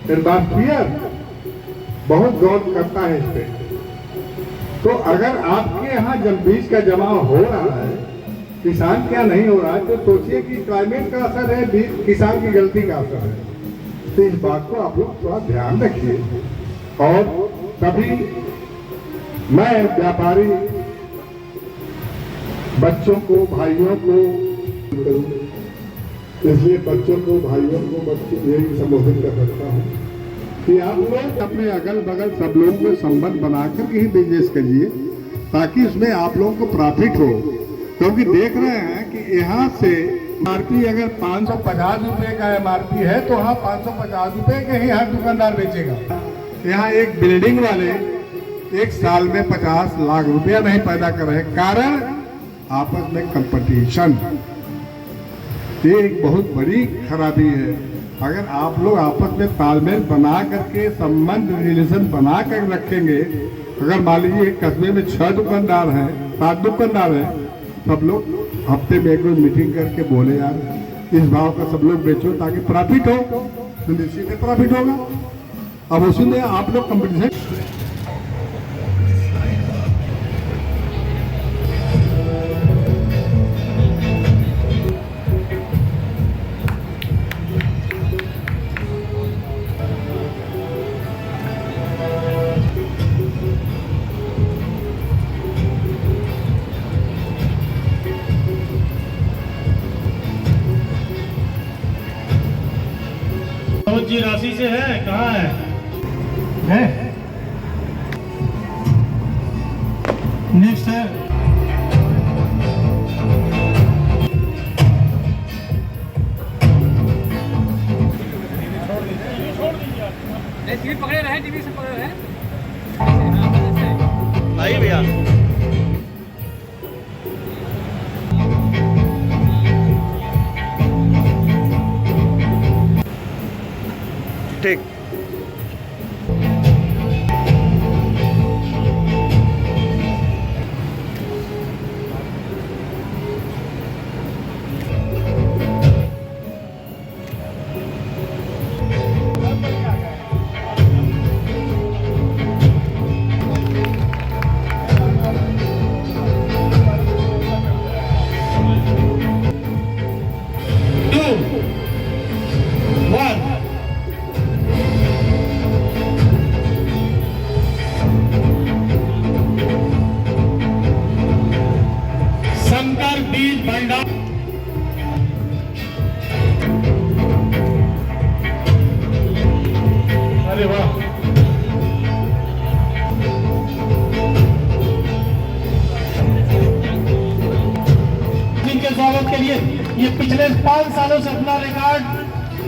Atmosphere बहुत गौर करता है इस पे। तो अगर आपके यहाँ जब बीज का जमाव हो रहा है, किसान क्या नहीं हो रहा है, तो सोचिए कि क्लाइमेट का असर है, किसान की गलती का असर है। तो इस बात को आप लोग थोड़ा ध्यान रखिए। और तभी मैं व्यापारी बच्चों को, भाइयों को, इसलिए बच्चों को, भाइयों को, बच्चों यही संबोधित कर सकता हूँ कि आप लोग अपने अगल बगल सब लोगों को संबंध बनाकर के ही बिजनेस करिए, ताकि उसमें आप लोगों को प्रॉफिट हो। क्योंकि देख रहे हैं कि यहाँ से एमआरपी अगर 550 रुपए का एमआरपी है, तो हाँ 550 रुपए के ही हर दुकानदार बेचेगा। यहाँ एक बिल्डिंग वाले एक साल में 50 लाख रुपया नहीं पैदा कर रहे, कारण आपस में कंपटीशन। ये एक बहुत बड़ी खराबी है। अगर आप लोग आपस में तालमेल बना करके संबंध रिलेशन बना कर रखेंगे, अगर मान लीजिए एक कस्बे में 6 दुकानदार हैं, 7 दुकानदार हैं, सब लोग हफ्ते में एक रोज मीटिंग करके बोले यार इस भाव का सब लोग बेचो ताकि प्रॉफिट हो, तो निश्चित है प्रॉफिट होगा। अब उसी में आप लोग कंपटीशन जी राशि से है, कहाँ है? नेक्स्ट है टीवी पकड़े रहे, टीवी से पकड़े रहे भाई भैया। ठीक। अरे वाह, इनके स्वागत के लिए ये पिछले 5 सालों से अपना रिकॉर्ड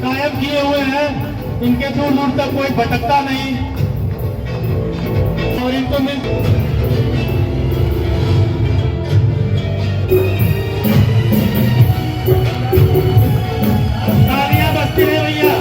कायम किए हुए हैं। इनके दूर दूर तक कोई भटकता नहीं और इनको तालियां बजती है भैया।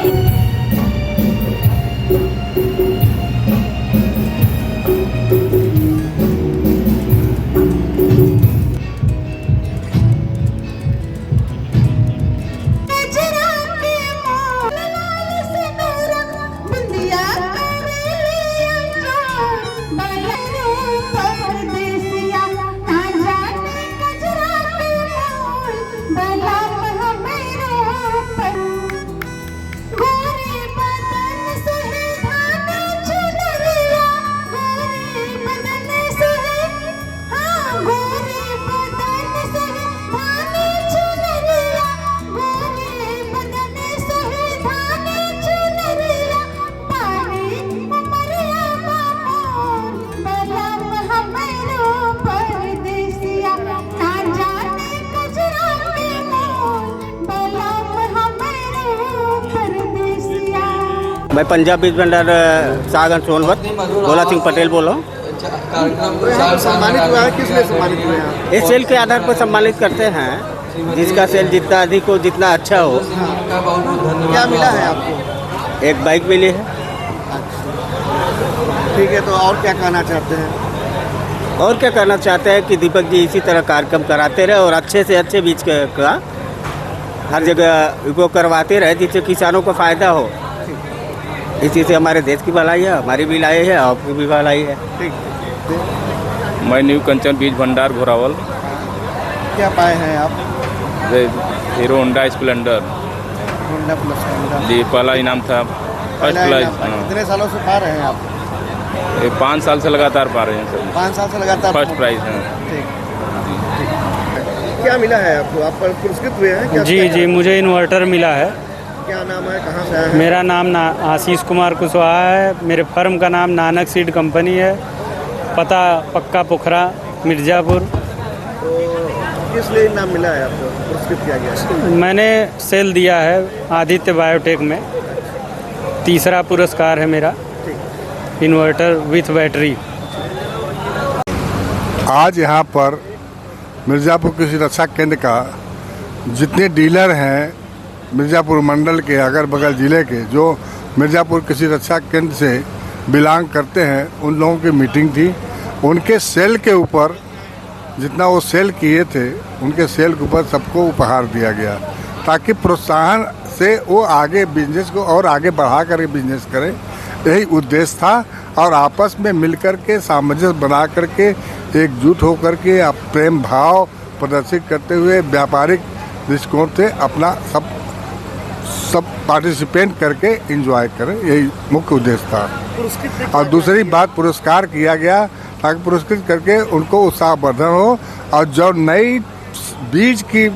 मैं पंजाब बीज भंडार सागर सोनभद्र भोला सिंह पटेल बोल रहा हूँ। सम्मानित हुआ है, किस लिए सम्मानित हुए हैं? इस सेल के आधार पर सम्मानित करते हैं, जिसका सेल जितना अधिक हो, जितना अच्छा हो। क्या मिला है आपको? एक बाइक मिली है। ठीक है, तो और क्या कहना चाहते हैं? और क्या करना चाहते हैं कि दीपक जी इसी तरह कार्यक्रम कराते रहे और अच्छे से अच्छे बीज का हर जगह को करवाते रहे, जिससे किसानों को फ़ायदा हो। इसी से हमारे देश की भलाई है, हमारी भी भलाई है, आपकी भी भलाई है। ठीक। मैं न्यू कंचन बीज भंडार घोरावल, क्या पाए हैं आप? Hero Honda Splendor Honda plus Honda जी, पहला इनाम था, फर्स्ट पहला प्राइज। इनाम था। कितने सालों से पा रहे हैं आप? 5 साल से लगातार पा रहे हैं सर, 5 साल से लगातार फर्स्ट प्राइज है। ठीक। क्या मिला है आपको? आप पुरस्कृत हुए हैं क्या? जी, मुझे इन्वर्टर मिला है। क्या नाम है, कहाँ से आया है? मेरा नाम आशीष कुमार कुशवाहा है। मेरे फर्म का नाम नानक सीड कंपनी है। पता पक्का पोखरा मिर्ज़ापुर। तो किस लिए इनाम मिला है आपको, पुरस्कृत किया गया है? मैंने सेल दिया है आदित्य बायोटेक में। तीसरा पुरस्कार है मेरा, इन्वर्टर विथ बैटरी। आज यहाँ पर मिर्ज़ापुर कृषि रक्षा केंद्र का जितने डीलर हैं मिर्ज़ापुर मंडल के अगल बगल ज़िले के, जो मिर्ज़ापुर कृषि रक्षा केंद्र से बिलोंग करते हैं, उन लोगों की मीटिंग थी। उनके सेल के ऊपर जितना वो सेल किए थे, उनके सेल के ऊपर सबको उपहार दिया गया, ताकि प्रोत्साहन से वो आगे बिजनेस को और आगे बढ़ा कर बिजनेस करें। यही उद्देश्य था। और आपस में मिलकर के सामंजस्य बना करके एकजुट होकर के आप प्रेम भाव प्रदर्शित करते हुए व्यापारिक दृष्टिकोण से अपना सब पार्टिसिपेंट करके एंजॉय करें, यही मुख्य उद्देश्य था। और दूसरी बात, पुरस्कार किया गया ताकि पुरस्कृत करके उनको उत्साहवर्धन हो। और जो नई बीज की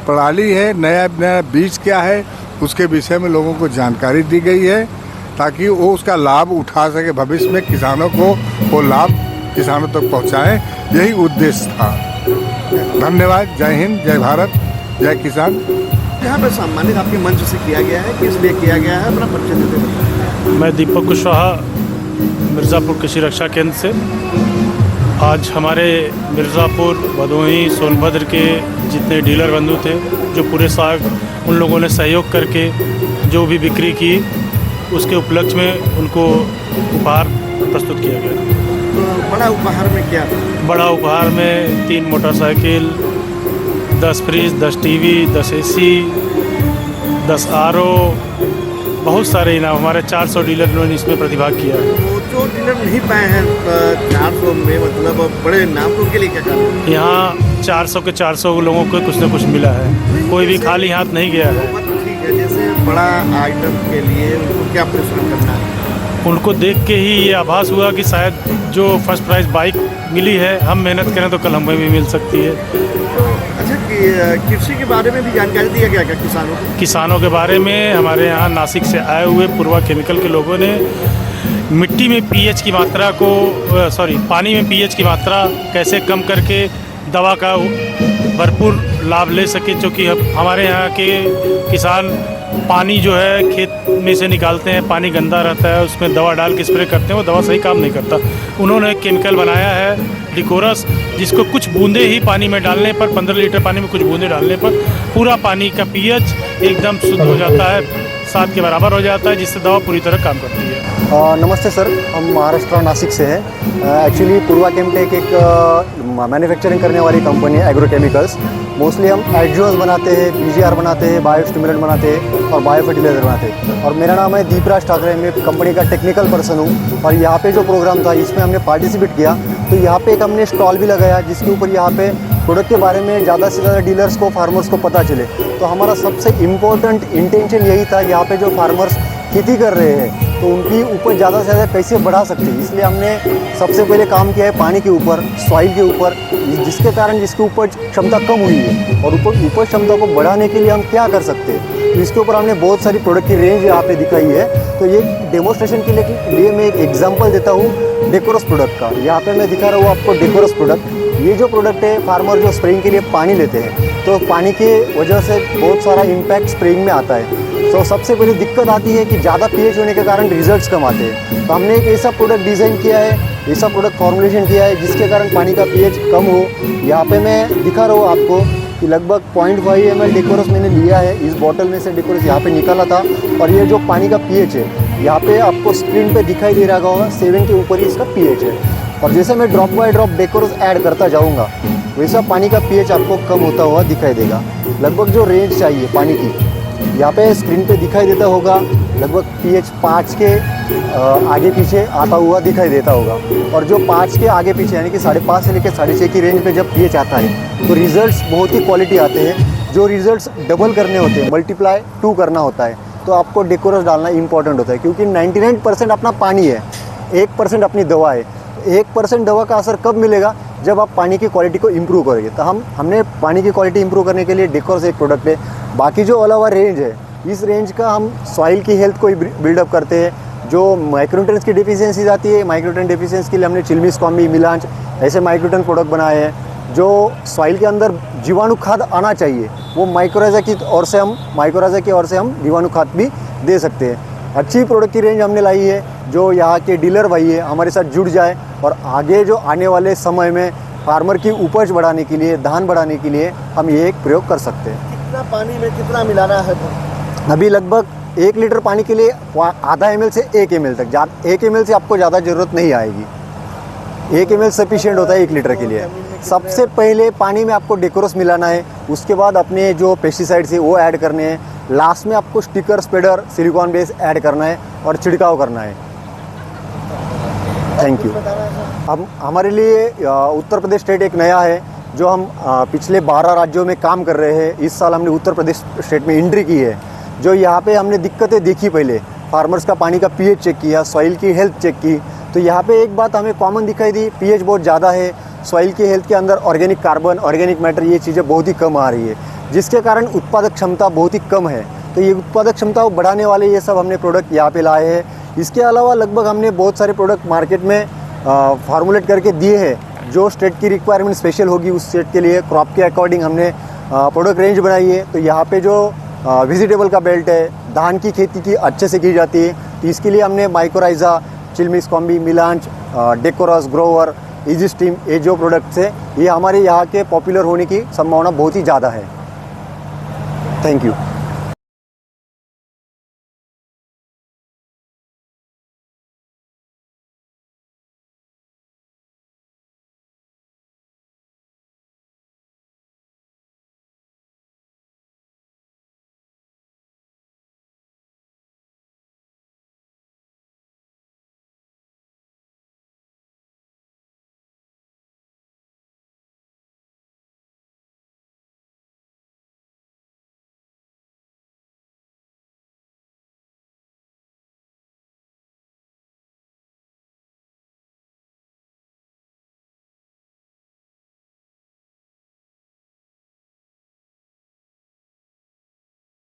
प्रणाली है, नया बीज क्या है, उसके विषय में लोगों को जानकारी दी गई है, ताकि वो उसका लाभ उठा सके। भविष्य में किसानों को वो लाभ किसानों तक पहुंचाएं, यही उद्देश्य था। धन्यवाद। जय हिंद, जय भारत, जय किसान। यहाँ पे सम्मानित आपके मंच से किया गया है, किस लिए किया गया है, अपना परिचय देते हैं। मैं दीपक कुशवाहा, मिर्ज़ापुर कृषि रक्षा केंद्र से। आज हमारे मिर्ज़ापुर, भदोही, सोनभद्र के जितने डीलर बंधु थे, जो पूरे साल उन लोगों ने सहयोग करके जो भी बिक्री की, उसके उपलक्ष्य में उनको उपहार प्रस्तुत किया गया। तो बड़ा उपहार में क्या था? बड़ा उपहार में 3 motorcycle, 10 fridge, 10 TV, 10 AC, 10 RO, बहुत सारे इनाम। हमारे 400 डीलर ने इसमें प्रतिभाग किया है। तो जो डीलर नहीं पाए हैं 400 में, मतलब बड़े इनाम, तो उनके लिए क्या करना? यहाँ 400 के 400 लोगों को कुछ न कुछ मिला है, कोई भी खाली हाथ नहीं गया है। ठीक है, जैसे बड़ा आइटम के लिए उनको क्या परिश्रम करना है? उनको देख के ही ये आभास हुआ कि शायद जो फर्स्ट प्राइज़ बाइक मिली है, हम मेहनत करें तो कल हमें भी मिल सकती है। अच्छा, कृषि के बारे में भी जानकारी दिया गया क्या किसानों को? किसानों के बारे में हमारे यहाँ नासिक से आए हुए पूर्वा केमिकल के लोगों ने मिट्टी में पीएच की मात्रा को पानी में पीएच की मात्रा कैसे कम करके दवा का भरपूर लाभ ले सके, क्योंकि हमारे यहाँ के किसान पानी जो है खेत में से निकालते हैं, पानी गंदा रहता है, उसमें दवा डाल के स्प्रे करते हैं, वो दवा सही काम नहीं करता। उन्होंने एक केमिकल बनाया है डिकोरस, जिसको कुछ बूंदे ही पानी में डालने पर, 15 लीटर पानी में कुछ बूंदे डालने पर पूरा पानी का पीएच एकदम शुद्ध हो जाता है, 7 के बराबर हो जाता है, जिससे दवा पूरी तरह काम करती है। नमस्ते सर, हम महाराष्ट्र नासिक से हैं। एक्चुअली पूर्वा केमटेक एक मैन्युफैक्चरिंग करने वाली कंपनी है, एग्रोकेमिकल्स। मोस्टली हम एडजुअन्स बनाते हैं, पीजीआर बनाते हैं, बायोस्टिमुलेंट बनाते हैं और बायो फर्टिलाइजर बनाते हैं। और मेरा नाम है दीपराज ठाकरे, मैं कंपनी का टेक्निकल पर्सन हूँ। और यहाँ पे जो प्रोग्राम था, इसमें हमने पार्टिसिपेट किया, तो यहाँ पे एक हमने स्टॉल भी लगाया, जिसके ऊपर यहाँ पे प्रोडक्ट के बारे में ज़्यादा से ज़्यादा डीलर्स को, फार्मर्स को पता चले। तो हमारा सबसे इम्पोर्टेंट इंटेंशन यही था, यहाँ पे जो फार्मर्स खेती कर रहे हैं तो उनकी उपज ज़्यादा से ज़्यादा कैसे बढ़ा सकते हैं। इसलिए हमने सबसे पहले काम किया है पानी के ऊपर, सॉइल के ऊपर, जिसके कारण जिसकी उपज क्षमता कम हुई है। और उपज क्षमता को बढ़ाने के लिए हम क्या कर सकते हैं, तो इसके ऊपर हमने बहुत सारी प्रोडक्ट की रेंज यहाँ पे दिखाई है। तो ये डेमोस्ट्रेशन के लिए मैं एक एग्जाम्पल देता हूँ डेकोरस प्रोडक्ट का। यहाँ पे मैं दिखा रहा हूँ आपको डेकोरस प्रोडक्ट। ये जो प्रोडक्ट है, फार्मर जो स्प्रेइंग के लिए पानी लेते हैं, तो पानी के वजह से बहुत सारा इम्पैक्ट स्प्रेइंग में आता है। तो सबसे पहले दिक्कत आती है कि ज़्यादा पीएच होने के कारण रिजल्ट्स कम आते हैं। तो हमने एक ऐसा प्रोडक्ट डिज़ाइन किया है, ऐसा प्रोडक्ट फॉर्मुलेशन किया है, जिसके कारण पानी का पीएच कम हो। यहाँ पे मैं दिखा रहा हूँ आपको कि लगभग 0.5 ml डेकोरस मैंने लिया है। इस बॉटल में से डेकोरस यहाँ पे निकाला था। और ये जो पानी का पीएच है, यहाँ पे आपको स्क्रीन पे दिखाई दे रहा होगा, 7 के ऊपर ही इसका पीएच है। और जैसे मैं drop by drop decorous add करता जाऊँगा, वैसा पानी का पीएच आपको कम होता हुआ दिखाई देगा। लगभग जो रेंज चाहिए पानी की, यहाँ पे स्क्रीन पे दिखाई देता होगा लगभग pH 5 के आगे पीछे आता हुआ दिखाई देता होगा। और जो 5 के आगे पीछे यानी कि 5.5 से लेकर 6.5 की रेंज पे जब pH आता है तो रिजल्ट्स बहुत ही क्वालिटी आते हैं। जो रिजल्ट्स डबल करने होते हैं, मल्टीप्लाई 2 करना होता है, तो आपको डेकोरस डालना इंपॉर्टेंट होता है, क्योंकि 99% अपना पानी है, 1% अपनी दवा है। 1% दवा का असर कब मिलेगा? जब आप पानी की क्वालिटी को इम्प्रूव करोगे। तो हमने पानी की क्वालिटी इम्प्रूव करने के लिए डेकोरस एक प्रोडक्ट है। बाकी जो अलावा रेंज है, इस रेंज का हम सॉइल की हेल्थ को बिल्डअप करते हैं। जो माइक्रोन्यूट्रिएंट्स की डिफिशियंसीज आती है, माइक्रोन्यूट्रिएंट डिफिशियंसी के लिए हमने चिलमिस, कॉम्बी, मिलांच ऐसे माइक्रोन्यूट्रिएंट प्रोडक्ट बनाए हैं। जो सॉइल के अंदर जीवाणु खाद आना चाहिए, वो माइक्रोराइजा की ओर से हम जीवाणु खाद भी दे सकते हैं। अच्छी प्रोडक्ट की रेंज हमने लाई है। जो यहाँ के डीलर भाई है हमारे साथ जुड़ जाए और आगे जो आने वाले समय में फार्मर की उपज बढ़ाने के लिए, धान बढ़ाने के लिए हम ये एक प्रयोग कर सकते हैं। कितना पानी में कितना मिलाना है? अभी लगभग 1 लीटर पानी के लिए आधा ml से 1 ml तक, 1 ml से आपको ज़्यादा ज़रूरत नहीं आएगी। 1 ml सफिशिएंट होता है 1 लीटर के लिए। सबसे पहले पानी में आपको डेकोरस मिलाना है, उसके बाद अपने जो पेस्टिसाइड्स है वो ऐड करने हैं, लास्ट में आपको sticker, spreader, silicon base add करना है और छिड़काव करना है। Thank you. अब हमारे लिए उत्तर प्रदेश स्टेट एक नया है, जो हम पिछले 12 राज्यों में काम कर रहे हैं। इस साल हमने उत्तर प्रदेश स्टेट में एंट्री की है। जो यहाँ पे हमने दिक्कतें देखी, पहले फार्मर्स का पानी का pH चेक किया, सॉइल की हेल्थ चेक की, तो यहाँ पे एक बात हमें कॉमन दिखाई दी, pH बहुत ज़्यादा है, सॉइल की हेल्थ के अंदर ऑर्गेनिक कार्बन, ऑर्गेनिक मैटर, ये चीज़ें बहुत ही कम आ रही है, जिसके कारण उत्पादक क्षमता बहुत ही कम है। तो ये उत्पादक क्षमता को बढ़ाने वाले ये सब हमने प्रोडक्ट यहाँ पे लाए हैं। इसके अलावा लगभग हमने बहुत सारे प्रोडक्ट मार्केट में फार्मूलेट करके दिए हैं। जो स्टेट की रिक्वायरमेंट स्पेशल होगी उस स्टेट के लिए क्रॉप के अकॉर्डिंग हमने प्रोडक्ट रेंज बनाई है। तो यहाँ पे जो वेजिटेबल का बेल्ट है, धान की खेती की अच्छे से की जाती है, तो इसके लिए हमने माइक्रोराइजा, चिलमिस, कॉम्बी, मिलांच, डेकोरस, ग्रोवर, इजी स्टीम, ये जो प्रोडक्ट्स है ये हमारे यहाँ के पॉपुलर होने की संभावना बहुत ही ज़्यादा है। Thank you.